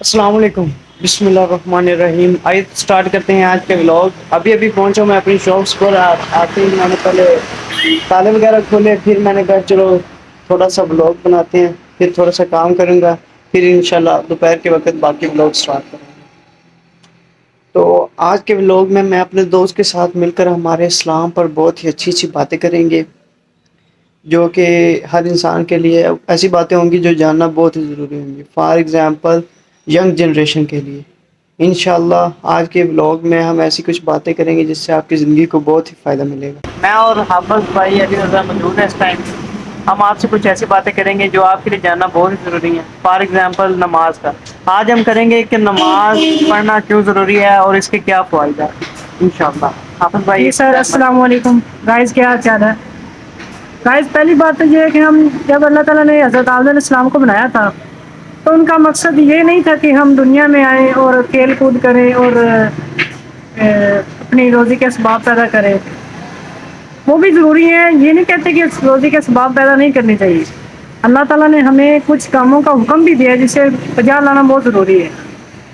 السلام علیکم، بسم اللہ الرحمن الرحیم۔ آئیے سٹارٹ کرتے ہیں آج کے ولاگ۔ ابھی پہنچا میں اپنی شاپس پر۔ آتے ہی میں نے پہلے تالے وغیرہ کھولے، پھر میں نے کہا چلو تھوڑا سا ولاگ بناتے ہیں، پھر تھوڑا سا کام کروں گا، پھر انشاءاللہ دوپہر کے وقت باقی ولاگ سٹارٹ کروں گا۔ تو آج کے ولاگ میں اپنے دوست کے ساتھ مل کر ہمارے اسلام پر بہت ہی اچھی اچھی باتیں کریں گے، جو کہ ہر انسان کے لیے ایسی باتیں ہوں گی جو جاننا بہت ہی ضروری ہوں گی، فار ایگزامپل ینگ جنریشن کے لیے۔ انشاءاللہ آج کے ولاگ میں ہم ایسی کچھ باتیں کریں گے جس سے آپ کی زندگی کو بہت ہی فائدہ ملے گا۔ میں اور حافظ بھائی ابھی رضا موجود ہیں اس ٹائم۔ ہم آپ سے کچھ ایسی باتیں کریں گے جو آپ کے لیے جاننا بہت ہی ضروری ہے، فار ایگزامپل نماز کا۔ آج ہم کریں گے کہ نماز پڑھنا کیوں ضروری ہے اور اس کے کیا فوائد ہیں انشاءاللہ۔ حافظ بھائی جی سر، السلام علیکم گائز، کیا حال چال ہے گائز؟ پہلی بات تو یہ ہے کہ ہم جب اللہ تعالیٰ نے حضرت آدم علیہ السلام کو بنایا تھا تو ان کا مقصد یہ نہیں تھا کہ ہم دنیا میں آئیں اور کھیل کود کریں اور اپنی روزی کے اسباب پیدا کریں۔ وہ بھی ضروری ہے، یہ نہیں کہتے کہ روزی کے اسباب پیدا نہیں کرنے چاہیے۔ اللہ تعالیٰ نے ہمیں کچھ کاموں کا حکم بھی دیا ہے جسے بجا لانا بہت ضروری ہے۔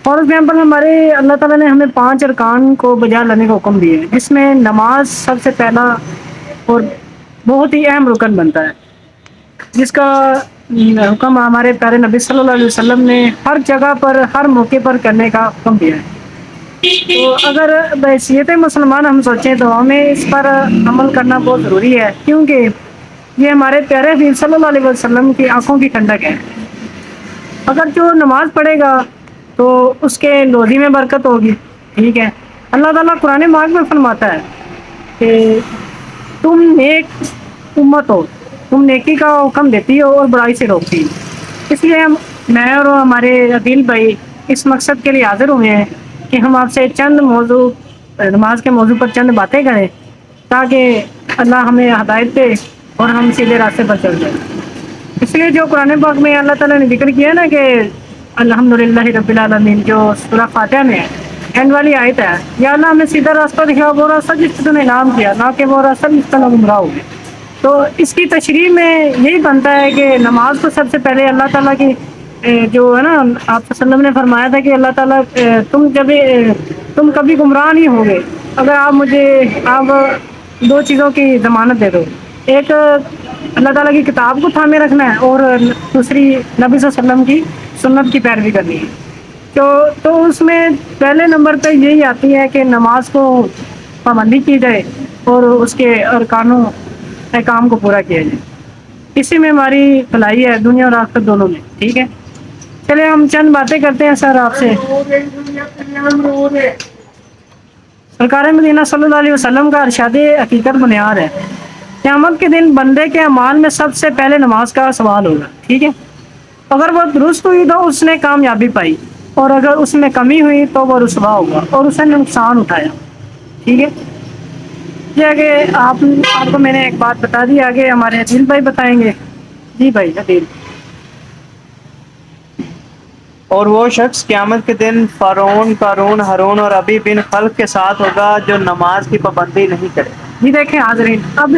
فار ایگزامپل ہمارے اللہ تعالیٰ نے ہمیں 5 ارکان کو بجا لانے کا حکم دیا ہے، جس میں نماز سب سے پہلا اور بہت ہی اہم رکن بنتا ہے، جس کا حکم ہمارے پیارے نبی صلی اللہ علیہ وسلم نے ہر جگہ پر ہر موقع پر کرنے کا حکم دیا ہے۔ تو اگر بحیثیت مسلمان ہم سوچیں تو ہمیں اس پر عمل کرنا بہت ضروری ہے، کیونکہ یہ ہمارے پیارے حبیب صلی اللہ علیہ وسلم کی آنکھوں کی ٹھنڈک ہے۔ اگر جو نماز پڑھے گا تو اس کے روزی میں برکت ہوگی، ٹھیک ہے۔ اللہ تعالیٰ قرآن پاک میں فرماتا ہے کہ تم نیک امت ہو، تم نیکی کا حکم دیتی ہو اور برائی سے روکتی ہو۔ اس لیے میں اور ہمارے عدیل بھائی اس مقصد کے لیے حاضر ہوئے ہیں کہ ہم آپ سے چند موضوع، نماز کے موضوع پر چند باتیں کریں تاکہ اللہ ہمیں ہدایت دے اور ہم سیدھے راستے پر چل جائیں۔ اس لیے جو قرآن پاک میں اللہ تعالیٰ نے ذکر کیا نا کہ الحمدللہ رب العالمین، جو سورہ فاتحہ میں اینڈ والی آیت ہے، یا اللہ ہمیں سیدھا راستہ دکھا، وہ راستہ جس پہ تو نے انعام کیا، نہ کہ وہ راستہ جس پہ گمراہ ہو گئے۔ تو اس کی تشریح میں یہی بنتا ہے کہ نماز کو سب سے پہلے اللہ تعالیٰ کی جو ہے نا، آپ صلی اللہ علیہ وسلم نے فرمایا تھا کہ اللہ تعالیٰ تم کبھی گمراہ نہیں ہوگے اگر آپ 2 چیزوں کی ضمانت دے دو، ایک اللہ تعالیٰ کی کتاب کو تھامے رکھنا ہے اور دوسری نبی صلی اللہ علیہ وسلم کی سنت کی پیروی کرنی ہے۔ تو اس میں پہلے نمبر پہ یہی آتی ہے کہ نماز کو پابندی کی جائے اور اس کے ارکانوں احکام کو پورا کیا جائے، اسی میں ہماری بھلائی ہے دنیا اور آخرت دونوں میں، ٹھیک ہے۔ چلے ہم چند باتیں کرتے ہیں سر آپ سے۔ سرکار مدینہ صلی اللہ علیہ وسلم کا ارشاد حقیقت بنیاد ہے، قیامت کے دن بندے کے اعمال میں سب سے پہلے نماز کا سوال ہوگا، ٹھیک ہے۔ اگر وہ درست ہوئی تو اس نے کامیابی پائی، اور اگر اس میں کمی ہوئی تو وہ رسوا ہوگا اور اس نے نقصان اٹھایا، ٹھیک ہے۔ جی آگے آپ کو میں نے ایک بات بتا دی، آگے ہمارے عدیل بھائی بتائیں گے۔ جی بھائی عدیل۔ اور وہ شخص قیامت کے دن فرعون، قارون، ہارون اور ابی بن خلف کے ساتھ ہوگا جو نماز کی پابندی نہیں کرے۔ جی دیکھیں حاضرین، اب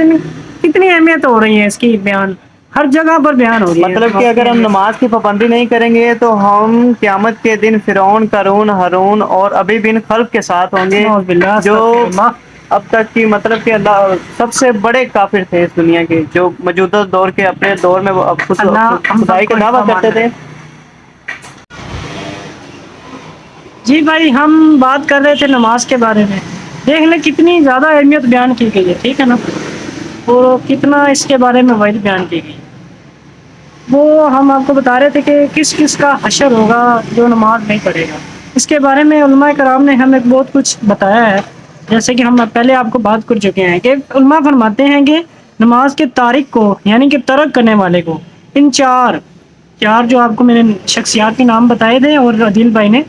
کتنی اہمیت ہو رہی ہے اس کی، بیان ہر جگہ پر بیان ہو رہی ہے۔ مطلب کہ اگر ہم نماز کی پابندی نہیں کریں گے تو ہم قیامت کے دن فرعون، قارون، ہارون اور ابی بن خلف کے ساتھ ہوں گے، نعوذ باللہ، جو استغفر اللہ۔ اب تک کی مطلب کہ اللہ سب سے بڑے کافر تھے اس دنیا کے، جو موجودہ دور کے اپنے دور میں وہ اللہ ہم خدائی سب کا کو دعویٰ کرتے تھے۔ جی بھائی، ہم بات کر رہے تھے نماز کے بارے میں، دیکھ لیں کتنی زیادہ اہمیت بیان کی گئی ہے، ٹھیک ہے نا، اور کتنا اس کے بارے میں وعید بیان کی گئی۔ وہ ہم آپ کو بتا رہے تھے کہ کس کس کا حشر ہوگا جو نماز نہیں پڑھے گا۔ اس کے بارے میں علماء کرام نے ہمیں بہت کچھ بتایا ہے، جیسے کہ ہم پہلے آپ کو بات کر چکے ہیں کہ علماء فرماتے ہیں کہ نماز کے تارک کو، یعنی کہ ترک کرنے والے کو، ان چار جو آپ کو میں نے شخصیات کے نام بتائے تھے اور عدیل بھائی نے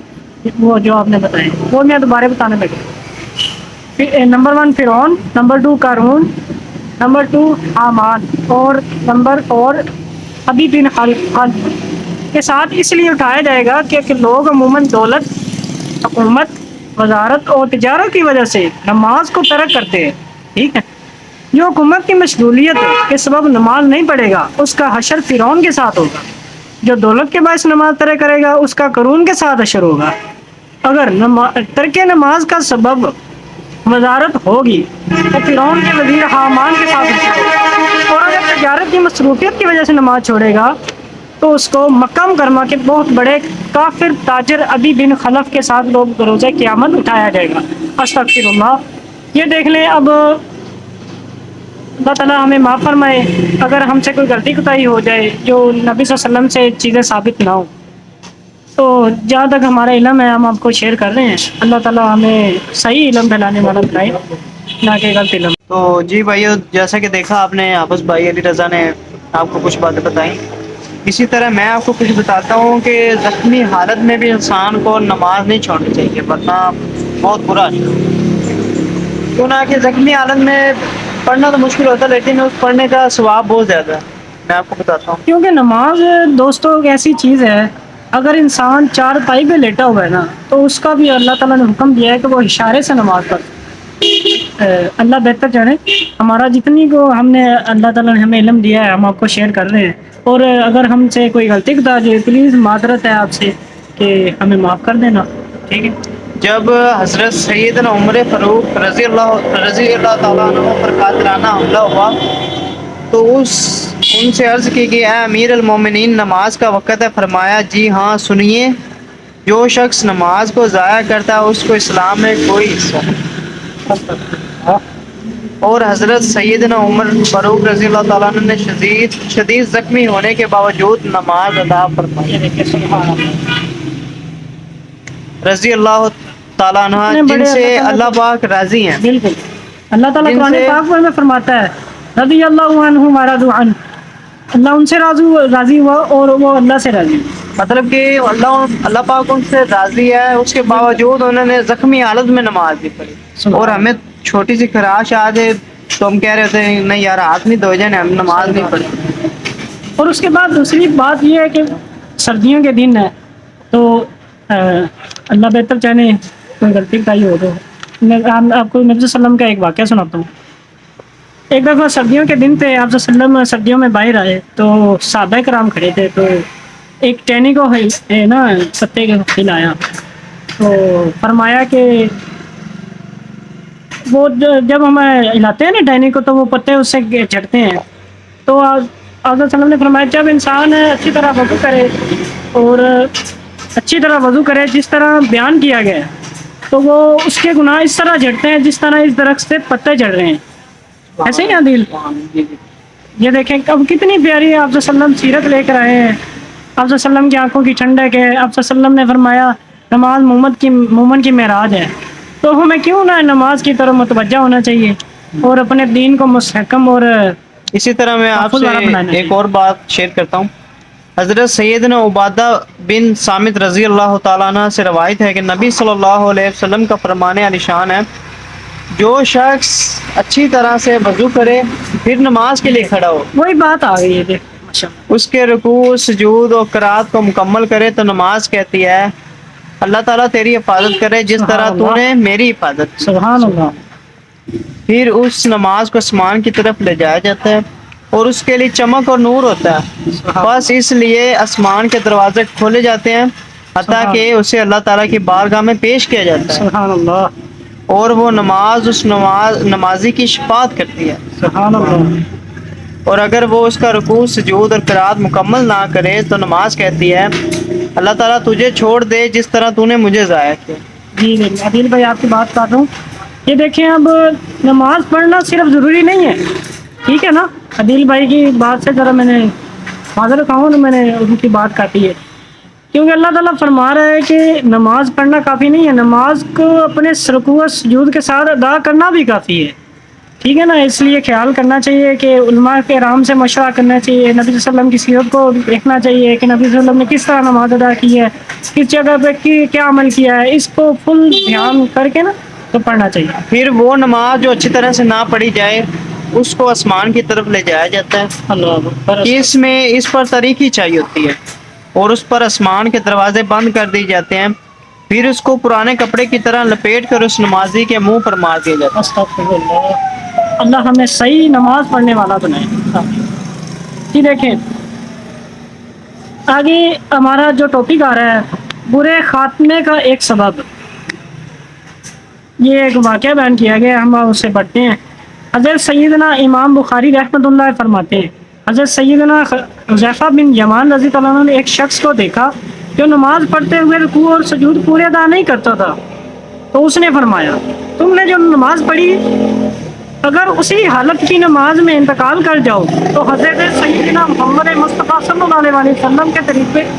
وہ جو آپ نے بتائے وہ میں دوبارہ بتانے لگا۔ نمبر 1 فرعون، نمبر 2 قارون، نمبر 2 حامان، اور نمبر ابی بن خلف کے ساتھ اس لیے اٹھایا جائے گا کہ لوگ عموماً دولت، حکومت، وزارت اور تجارت کی وجہ سے نماز کو ترک کرتے ہیں، ٹھیک ہے۔ جو حکومت کی مشغولیت کے سبب نماز نہیں پڑھے گا اس کا حشر فرعون کے ساتھ ہوگا، جو دولت کے باعث نماز ترک کرے گا اس کا قرون کے ساتھ اشر ہوگا. اگر ترک نماز کا سبب وزارت ہوگی تو فرعون کے وزیر حامان کے ساتھ اشر ہوگا. اور اگر تجارت کی مصروفیت کی وجہ سے نماز چھوڑے گا تو اس کو مکہ مکرمہ کے بہت بڑے کافر تاجر ابی بن خلف کے ساتھ لوگ روز قیامت اٹھایا جائے گا. استغفر اللہ. یہ دیکھ لیں اب اللہ تعالیٰ ہمیں معاف فرمائے اگر ہم سے کوئی غلطی کوتاہی ہو جائے جو نبی صلی اللہ علیہ وسلم سے چیزیں ثابت نہ ہوں. تو جہاں تک ہمارا علم ہے ہم آپ کو شیئر کر رہے ہیں. اللہ تعالیٰ ہمیں صحیح علم دلانے والا بنائے نہ کہ غلط علم. تو جی بھائیو، جیسا کہ دیکھا آپ نے آپس بھائی علی رضا نے آپ کو کچھ باتیں بتائیں، اسی طرح میں آپ کو کچھ بتاتا ہوں کہ زخمی حالت میں بھی انسان کو نماز نہیں چھوڑنی چاہیے ورنہ بہت برا ہے. کیوں نہ کہ زخمی حالت میں پڑھنا تو مشکل ہوتا ہے لیکن اس پڑھنے کا ثواب بہت زیادہ ہے. میں آپ کو بتاتا ہوں. کیونکہ نماز دوستوں ایک ایسی چیز ہے، اگر انسان چار پائی پہ لیٹا ہوا ہے نا تو اس کا بھی اللہ تعالیٰ نے حکم دیا ہے کہ وہ اشارے سے نماز پڑھے. اللہ بہتر جانے. ہمارا جتنی کو ہم نے اللہ تعالیٰ نے ہمیں علم دیا ہے ہم آپ کو شیئر کر رہے ہیں. اور اگر ہم سے کوئی غلطی بتا جائے پلیز معذرت ہے آپ سے کہ ہمیں معاف کر دینا. ٹھیک ہے. جب حضرت سیدنا عمر فاروق رضی اللہ تعالیٰ عنہ پر قاتلانہ حملہ ہوا تو ان سے عرض کی کہ اے امیر المومنین نماز کا وقت ہے. فرمایا جی ہاں سنیے، جو شخص نماز کو ضائع کرتا ہے اس کو اسلام میں کوئی حصہ نہیں. اور حضرت سیدنا عمر فاروق رضی اللہ تعالیٰ عنہ نے شدید زخمی ہونے کے باوجود نماز ادا فرمائی. رضی اللہ تعالیٰ عنہ جن سے اللہ پاک راضی ہیں. بالکل. اللہ تعالیٰ جن قرآن سے پاک میں فرماتا ہے رضی اللہ عنہ ورضوا عنہ. اللہ ان سے راضی ہوا اور وہ اللہ سے راضی. مطلب کہ اللہ پاک ان سے راضی ہے، اس کے باوجود انہوں نے زخمی حالت میں نماز بھی پڑھی. اور ہمیں چھوٹی سی خراش آ جائے تو ہم کہہ رہے ہوتے ہیں نہیں یار ہاتھ نہیں دھوئے جانے، ہم نماز نہیں پڑھی. اور اس کے بعد دوسری بات یہ ہے کہ سردیوں کے دن ہے تو اللہ بہتر چاہے کوئی غلطی کا ہی ہو تو میں آپ کو نبی صلی اللہ علیہ وسلم کا ایک واقعہ سناتا ہوں. ایک دفعہ سردیوں کے دن تھے، آپ صلی اللہ علیہ وسلم سردیوں میں باہر آئے تو صحابہ کرام کھڑے تھے تو ایک ٹہنی کو نا پتے کے ہلایا تو فرمایا کہ وہ جب ہم ہلاتے ہیں نا ٹہنی کو تو وہ پتے اس سے جھڑتے ہیں. تو آپ صلی اللہ علیہ وسلم نے فرمایا جب انسان اچھی طرح وضو کرے اور اچھی طرح وضو کرے جس طرح بیان کیا گیا ہے تو وہ اس کے گناہ اس طرح جھڑتے ہیں جس طرح اس درخت سے پتے جھڑ رہے ہیں. ایسے ہی عادل. یہ دیکھیں اب کتنی پیاری آپ صلی اللہ علیہ وسلم سیرت لے کر آئے ہیں. آپ صلی اللہ علیہ وسلم کی آنکھوں کی ٹھنڈک ہے. آپ صلی اللہ علیہ وسلم نے فرمایا نماز مومن کی معراج ہے. تو ہمیں کیوں نہ نماز کی طرف متوجہ ہونا چاہیے اور اپنے دین کو مستحکم اور اسی طرح میں آپ سے ایک اور بات شیئر کرتا ہوں. حضرت سیدنا عبادہ بن صامت رضی اللہ تعالیٰ عنہ سے روایت ہے کہ نبی صلی اللہ علیہ وسلم کا فرمان علی شان ہے جو شخص اچھی طرح سے وضو کرے پھر نماز کے لیے کھڑا ہو، وہی بات آ گئی ہے اس کے رکوع سجود اور قرات کو مکمل کرے تو نماز کہتی ہے اللہ تعالیٰ تیری حفاظت کرے جس طرح تو نے میری حفاظت کی. سبحان اللہ. پھر اس نماز کو آسمان کی طرف لے جایا جاتا ہے اور اس کے لیے چمک اور نور ہوتا ہے. بس اس لیے آسمان کے دروازے کھولے جاتے ہیں حتیٰ کہ اسے اللہ تعالیٰ کی بارگاہ میں پیش کیا جاتا ہے. سبحان اللہ. اور وہ نماز اس نمازی کی شفاعت کرتی ہے. سبحان اللہ. اور اگر وہ اس کا رکوع سجود اور قرات مکمل نہ کرے تو نماز کہتی ہے اللہ تعالیٰ تجھے چھوڑ دے جس طرح تو نے مجھے ضائع کیا. جی عادل بھائی آپ کی بات کر رہا ہوں. یہ دیکھیں اب نماز پڑھنا صرف ضروری نہیں ہے، ٹھیک ہے نا. عادل بھائی کی بات سے ذرا میں نے معذرت خواہوں نا میں نے ان کی بات کاٹی ہے کیونکہ اللہ تعالیٰ فرما رہا ہے کہ نماز پڑھنا کافی نہیں ہے، نماز کو اپنے رکوع سجود کے ساتھ ادا کرنا بھی کافی ہے، ٹھیک ہے نا. اس لیے خیال کرنا چاہیے کہ علماء کے کرام سے مشورہ کرنا چاہیے، نبی صلی اللہ علیہ وسلم کی سیرت کو دیکھنا چاہیے کہ نبی صلی اللہ علیہ وسلم نے کس طرح نماز ادا کی ہے، کس جگہ پہ کیا عمل کیا ہے، اس کو فل دھیان کر کے نا تو پڑھنا چاہیے. پھر وہ نماز جو اچھی طرح سے نہ پڑھی جائے اس کو آسمان کی طرف لے جایا جاتا ہے. اللہ اس پر تاریکی چاہیے ہوتی ہے اور اس پر آسمان کے دروازے بند کر دیے جاتے ہیں. پھر اس کو پرانے کپڑے کی طرح لپیٹ کر اس نمازی کے منہ پر مار دیا جاتا ہے. استغفر اللہ. اللہ ہمیں صحیح نماز پڑھنے والا بنائے. جی دیکھیں آگے ہمارا جو ٹاپک آ رہا ہے برے خاتمے کا ایک سبب، یہ ایک واقعہ بیان کیا گیا، ہم اسے پڑھتے ہیں۔ حضرت سیدنا امام بخاری رحمۃ اللہ فرماتے ہیں، حضرت سیدنا حذیفہ بن یمان رضی اللہ عنہ نے ایک شخص کو دیکھا جو نماز پڑھتے ہوئے رکوع اور سجود پورے ادا نہیں کرتا تھا، تو اس نے فرمایا تم نے جو نماز پڑھی اگر اسی حالت کی نماز میں انتقال کر جاؤ تو حضرت سیدنا محمد مصطفیٰ صلی اللہ علیہ وسلم کے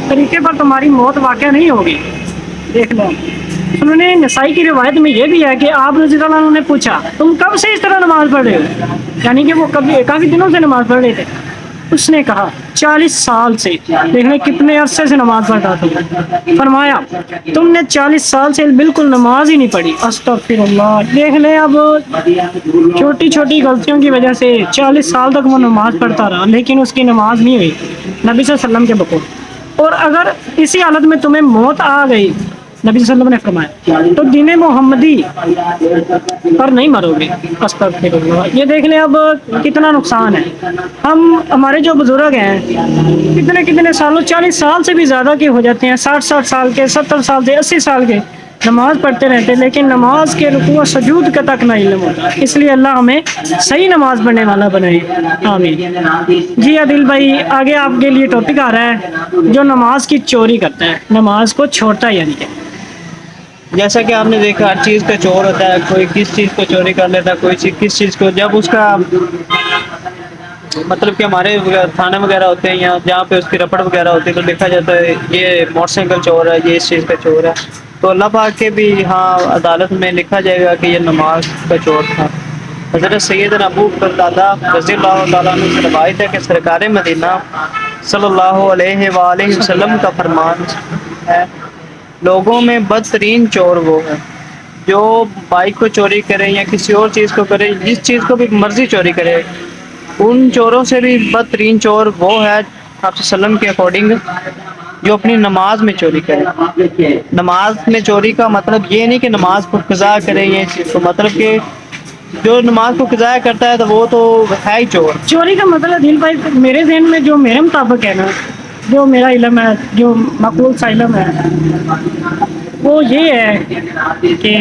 طریقے پر تمہاری موت واقع نہیں ہوگی۔ دیکھ لو، انہوں نے نسائی کی روایت میں یہ بھی ہے کہ آپ رضی اللہ عنہ نے پوچھا تم کب سے اس طرح نماز پڑھ رہے ہو، یعنی کہ وہ کافی دنوں سے نماز پڑھ رہے تھے۔ اس نے کہا 40 سال سے۔ دیکھ لیں کتنے عرصے سے نماز پڑھ رہا تھا۔ فرمایا تم نے 40 سال سے بالکل نماز ہی نہیں پڑھی۔ استغفر اللہ۔ دیکھ لیں اب چھوٹی چھوٹی غلطیوں کی وجہ سے 40 سال تک وہ نماز پڑھتا رہا لیکن اس کی نماز نہیں ہوئی نبی صلی اللہ علیہ وسلم کے بقول۔ اور اگر اسی حالت میں تمہیں موت آ گئی، نبی صلی اللہ علیہ وسلم نے فرمایا تو دین محمدی پر نہیں مرو گے۔ استغفر اللہ۔ یہ دیکھ لیں اب کتنا نقصان ہے۔ ہمارے جو بزرگ ہیں کتنے سالوں 40 سال سے بھی زیادہ کے ہو جاتے ہیں، 60 سال کے، 70 سال کے، 80 سال کے نماز پڑھتے رہتے لیکن نماز کے رکوع و سجود کا تک نہ علم ہوتا۔ اس لیے اللہ ہمیں صحیح نماز پڑھنے والا بنائے، آمین۔ جی عادل بھائی، آگے آپ کے لیے ٹاپک آ رہا ہے جو نماز کی چوری کرتا ہے، نماز کو چھوڑتا ہے، یعنی کہ جیسا کہ آپ نے دیکھا ہر چیز کا چور ہوتا ہے، کوئی کس چیز کو چوری کر لیتا ہے، کوئی کس چیز کو، جب اس کا مطلب کہ ہمارے تھانے وغیرہ ہوتے ہیں یا جہاں پہ اس کی رپٹ وغیرہ ہوتی ہے تو لکھا جاتا ہے یہ موٹر سائیکل چور ہے، یہ اس چیز کا چور ہے، تو اللہ پاک کے بھی ہاں عدالت میں لکھا جائے گا کہ یہ نماز کا چور تھا۔ حضرت سیدنا ابو قتادہ رضی اللہ تعالیٰ عنہ سے روایت ہے کہ سرکار مدینہ صلی اللہ علیہ وآلہ وسلم کا فرمان ہے لوگوں میں بدترین چور وہ ہے جو بائک کو چوری کرے یا کسی اور چیز کو کرے، جس چیز کو بھی مرضی چوری کرے، ان چوروں سے بھی بدترین چور وہ ہے آپ وسلم کے اکارڈنگ جو اپنی نماز میں چوری کرے۔ نماز میں چوری کا مطلب یہ نہیں کہ نماز کو قضا کرے، یہ چیز کو مطلب کہ جو نماز کو قضا کرتا ہے تو وہ تو ہے ہی چور۔ چوری کا مطلب دل بھائی میرے ذہن میں جو میرے مطابق ہے نا، جو میرا علم ہے، جو مقبول سا علم ہے وہ یہ ہے کہ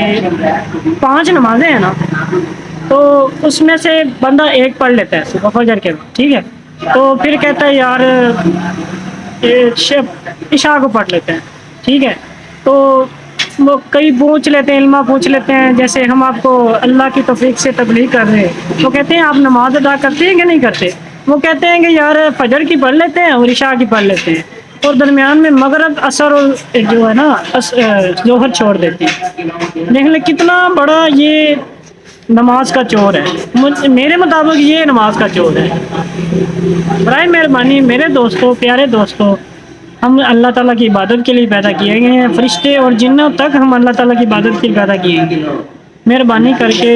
5 نمازیں ہیں نا، تو اس میں سے بندہ ایک پڑھ لیتا ہے صبح فجر کے وقت، ٹھیک ہے، تو پھر کہتا ہے یار عشاء کو پڑھ لیتے ہیں، ٹھیک ہے، تو وہ کئی پوچھ لیتے ہیں، علماء پوچھ لیتے ہیں، جیسے ہم آپ کو اللہ کی توفیق سے تبلیغ کر رہے ہیں، وہ کہتے ہیں آپ نماز ادا کرتے ہیں کہ نہیں کرتے؟ وہ کہتے ہیں کہ یار فجر کی پڑھ لیتے ہیں اور عشاء کی پڑھ لیتے ہیں، اور درمیان میں مغرب عصر اور جو ہے نا ظہر چھوڑ دیتے ہیں۔ دیکھ لیں کتنا بڑا یہ نماز کا چور ہے۔ میرے مطابق یہ نماز کا چور ہے۔ برائے مہربانی میرے دوستوں، پیارے دوستوں، ہم اللہ تعالیٰ کی عبادت کے لیے پیدا کیے گئے ہیں، فرشتے اور جنوں تک ہم اللہ تعالیٰ کی عبادت کے لیے پیدا کیے گئے ہیں۔ مہربانی کر کے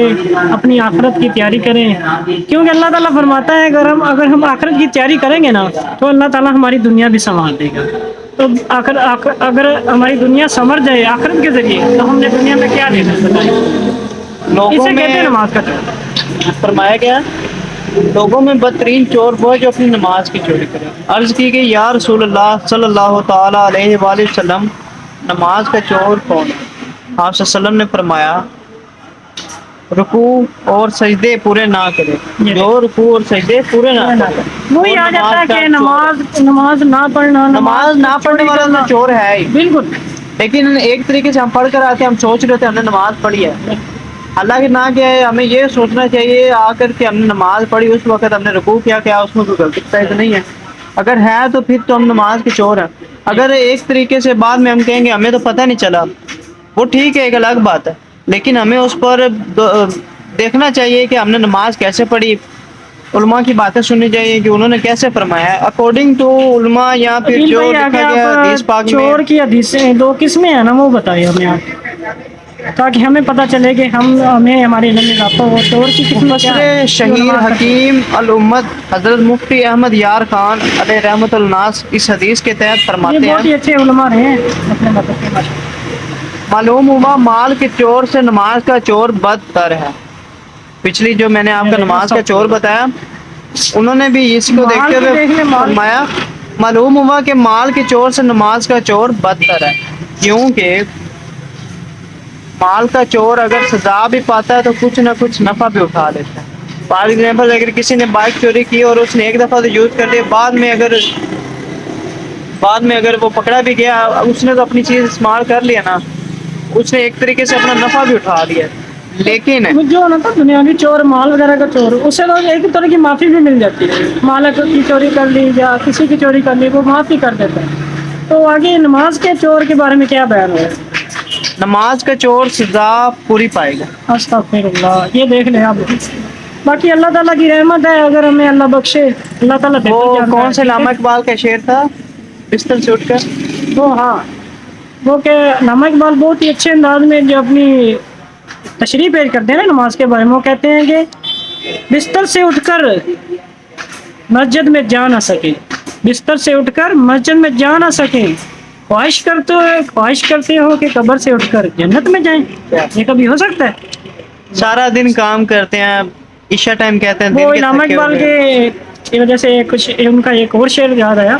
اپنی آخرت کی تیاری کریں، کیونکہ اللہ تعالیٰ فرماتا ہے اگر ہم آخرت کی تیاری کریں گے نا تو اللہ تعالیٰ ہماری دنیا بھی سنوار دے گا۔ تو اگر ہماری دنیا سنور جائے آخرت کے ذریعے تو ہم نے دنیا میں کیا دینا بتائیں؟ اسے کہتے ہیں نماز کا چور۔ فرمایا گیا لوگوں میں بدترین چور وہ ہے جو اپنی نماز کی چوری کرے۔ عرض کی گئی یا رسول اللہ صلی اللہ تعالیٰ علیہ وآلہ وسلم نماز کا چور کون ہے؟ آپ صلی اللہ علیہ وسلم نے فرمایا رکوع اور سجدے پورے نہ کرے، جو رکوع اور سجدے پورے نہ کرے وہی آ جاتا ہے کہ نماز نہ پڑھنا، نماز نہ پڑھنے والا تو چور ہے ہی۔ بالکل، لیکن ایک طریقے سے ہم پڑھ کر آتے ہیں، ہم سوچ رہے تھے ہم نے نماز پڑھی ہے، حالانکہ نہ کیا ہے، ہمیں یہ سوچنا چاہیے آ کر کے ہم نے نماز پڑھی اس وقت ہم نے رکوع کیا اس میں کوئی غلطی تو نہیں ہے، اگر ہے تو پھر تو ہم نماز کے چور ہیں۔ اگر ایک طریقے سے بعد میں ہم کہیں گے ہمیں تو پتہ نہیں چلا، وہ ٹھیک ہے، ایک الگ بات ہے، لیکن ہمیں اس پر دیکھنا چاہیے کہ ہم نے نماز کیسے پڑھی، علماء کی باتیں سننی چاہیے کہ انہوں نے کیسے فرمایا ہے اکارڈنگ ٹو علماء، یا پھر جو لکھا گیا حدیث پاک میں۔ چور کی حدیثیں 2 قسمیں ہیں نا، وہ بتائیے ہمیں آپ، تاکہ ہمیں پتہ چلے کہ ہمیں ہمارے علم میں اضافہ ہو۔ چور کی قسم کیا ہے؟ شہیر حکیم الامت حضرت مفتی احمد یار خان علیہ رحمۃ الناس اس حدیث کے تحت فرماتے یہ بہت ہی ہیں اچھے علماء رہے ہیں اپنے مذہب کے بارے۔ معلوم ہوا مال کے چور سے نماز کا چور بدتر ہے۔ پچھلی جو میں نے آپ کا نماز کا چور بتایا، انہوں نے بھی اس کو دیکھتے ہوئے فرمایا معلوم ہوا کہ مال کے چور سے نماز کا چور بدتر ہے، کیونکہ مال کا چور اگر سزا بھی پاتا ہے تو کچھ نہ کچھ نفع بھی اٹھا لیتا ہے۔ فار ایگزامپل اگر کسی نے بائک چوری کی اور اس نے ایک دفعہ تو یوز کر لیا، بعد میں اگر وہ پکڑا بھی گیا، اس نے تو اپنی چیز استعمال کر لیا نا، اس نے ایک طریقے سے اپنا نفع بھی اٹھا لیا، لیکن وہ جو ہونا تھا دنیاوی چور، مال وغیرہ کا چور، اس سے تو ایک طرح کی معافی بھی مل جاتی ہے، مال کی چوری کر لی یا کسی کی چوری کر لی وہ معافی کر دیتا ہے۔ تو آگے نماز کے چور کے بارے میں کیا بیان ہے؟ نماز کا چور سزا پوری پائے گا۔ استغفر اللہ، یہ دیکھ لیں آپ۔ باقی اللہ تعالیٰ کی رحمت ہے، اگر ہمیں اللہ بخشے، اللہ تعالیٰ بہتر وہ جانتا ہے، کون سے ٹھیک ہے؟ علامہ اقبال کا شعر تھا، بستر سے اٹھ کر؟ وہ ہاں، وہ کہ علامہ اقبال بہت ہی اچھے انداز میں جو اپنی تشریح پیش کرتے ہیں نا نماز کے بارے میں، وہ کہتے ہیں کہ بستر سے اٹھ کر مسجد میں جا نہ سکے، بستر سے اٹھ کر مسجد میں جا نہ سکیں، خواہش کرتے ہو کہ قبر سے اٹھ کر جنت میں جائیں، یہ کبھی ہو سکتا ہے؟ سارا دن کام کرتے ہیں، عشاء ٹائم کہتے ہیں وہ دل کے علامہ تھکے اقبال ہوئے۔ کی وجہ سے کچھ ان کا ایک اور شعر یاد آیا،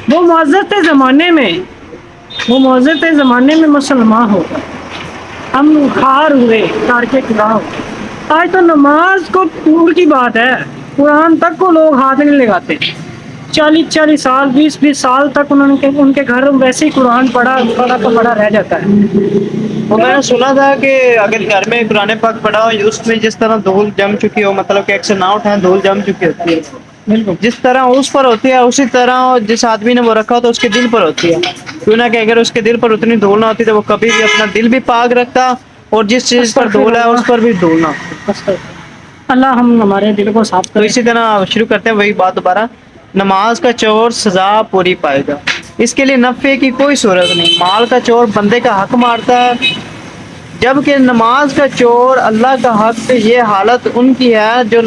وہ معذرت زمانے میں مسلمان ہو، ہم خار ہوئے تارک خدا ہو۔ آج تو نماز کو دور کی بات ہے، قرآن تک کو لوگ ہاتھ نہیں لگاتے، 40 سال 20 سال تک ان کے گھر ویسے ہی قرآن پڑھا رہ جاتا ہے۔ وہ میں نے سنا تھا کہ اگر گھر میں قرآن پاک پڑھا ہو، اس میں جس طرح دھول جم چکی ہو، مطلب کہ ایک سے نہ اٹھائیں، دھول جم چکی ہوتی ہے، بالکل جس طرح اس پر ہوتی ہے اسی طرح جس آدمی نے وہ رکھا ہو تو اس کے دل پر ہوتی ہے، کیوں نہ کہ اگر اس کے دل پر اتنی دھول نہ ہوتی تو وہ کبھی بھی اپنا دل بھی پاک رکھتا، اور جس چیز پر استغفر دھول ہے اس اللہ، پر بھی دھول نہ ہوتی۔ استغفر اللہ، ہم ہمارے دل کو صاف تو کریں۔ اسی طرح شروع کرتے ہیں وہی بات دوبارہ، نماز کا چور سزا پوری پائے گا، اس کے لیے نفع کی کوئی صورت نہیں۔ مال کا چور بندے کا حق مارتا ہے، جبکہ نماز کا چور اللہ کا حق، یہ حالت ان کی ہے جو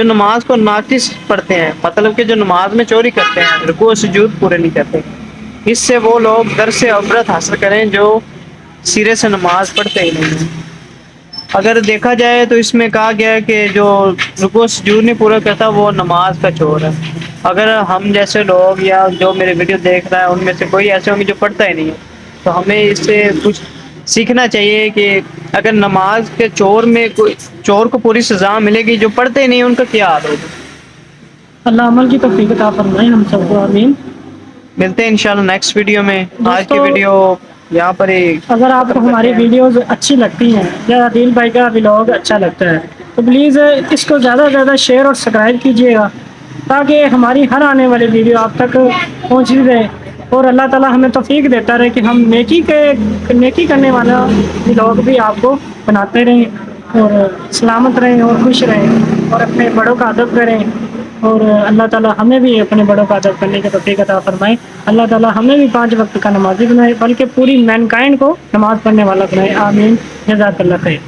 نماز کو ناقص پڑھتے ہیں، مطلب کہ جو نماز میں چوری کرتے ہیں، رکوع و سجود پورے نہیں کرتے۔ اس سے وہ لوگ درس عبرت حاصل کریں جو سرے سے نماز پڑھتے ہی نہیں ہیں۔ اگر دیکھا جائے تو اس میں کہا گیا ہے کہ جو رکوع و سجود نہیں پورا کرتا وہ نماز کا چور ہے۔ اگر ہم جیسے لوگ یا جو میرے ویڈیو دیکھ رہا ہے ان میں سے کوئی ایسے ہوں گے جو پڑھتا ہی نہیں ہے، تو ہمیں اس سے کچھ سیکھنا چاہیے کہ اگر نماز کے چور کو پوری سزا ملے گی، جو پڑھتے ہی نہیں ان کا کیا حال ہوگا؟ اللہ عمل کی توفیق عطا فرمائے ہم سب کو، آمین۔ ملتے ہیں انشاءاللہ نیکسٹ ویڈیو میں۔ آج کی دوستو، ویڈیو یہاں پر ہی اگر آپ کو ختم کرتے ہماری ہیں۔ ویڈیوز اچھی لگتی ہیں یا عادل بھائی کا ولاگ اچھا لگتا ہے تو پلیز اس کو زیادہ سے زیادہ شیئر اور سبسکرائب کیجیے گا، تاکہ ہماری ہر آنے والی ویڈیو آپ تک پہنچتی رہے، اور اللہ تعالیٰ ہمیں توفیق دیتا رہے کہ ہم نیکی کرنے والا ولاگ بھی آپ کو بناتے رہیں، اور سلامت رہیں اور خوش رہیں، اور اپنے بڑوں کا ادب کریں، اور اللہ تعالیٰ ہمیں بھی اپنے بڑوں کا ادب کرنے کی توفیق عطا فرمائے۔ اللہ تعالیٰ ہمیں بھی 5 وقت کا نمازی بنائے، بلکہ پوری مین کائنڈ کو نماز پڑھنے والا بنائے، آمین۔ جزاک اللہ خیر۔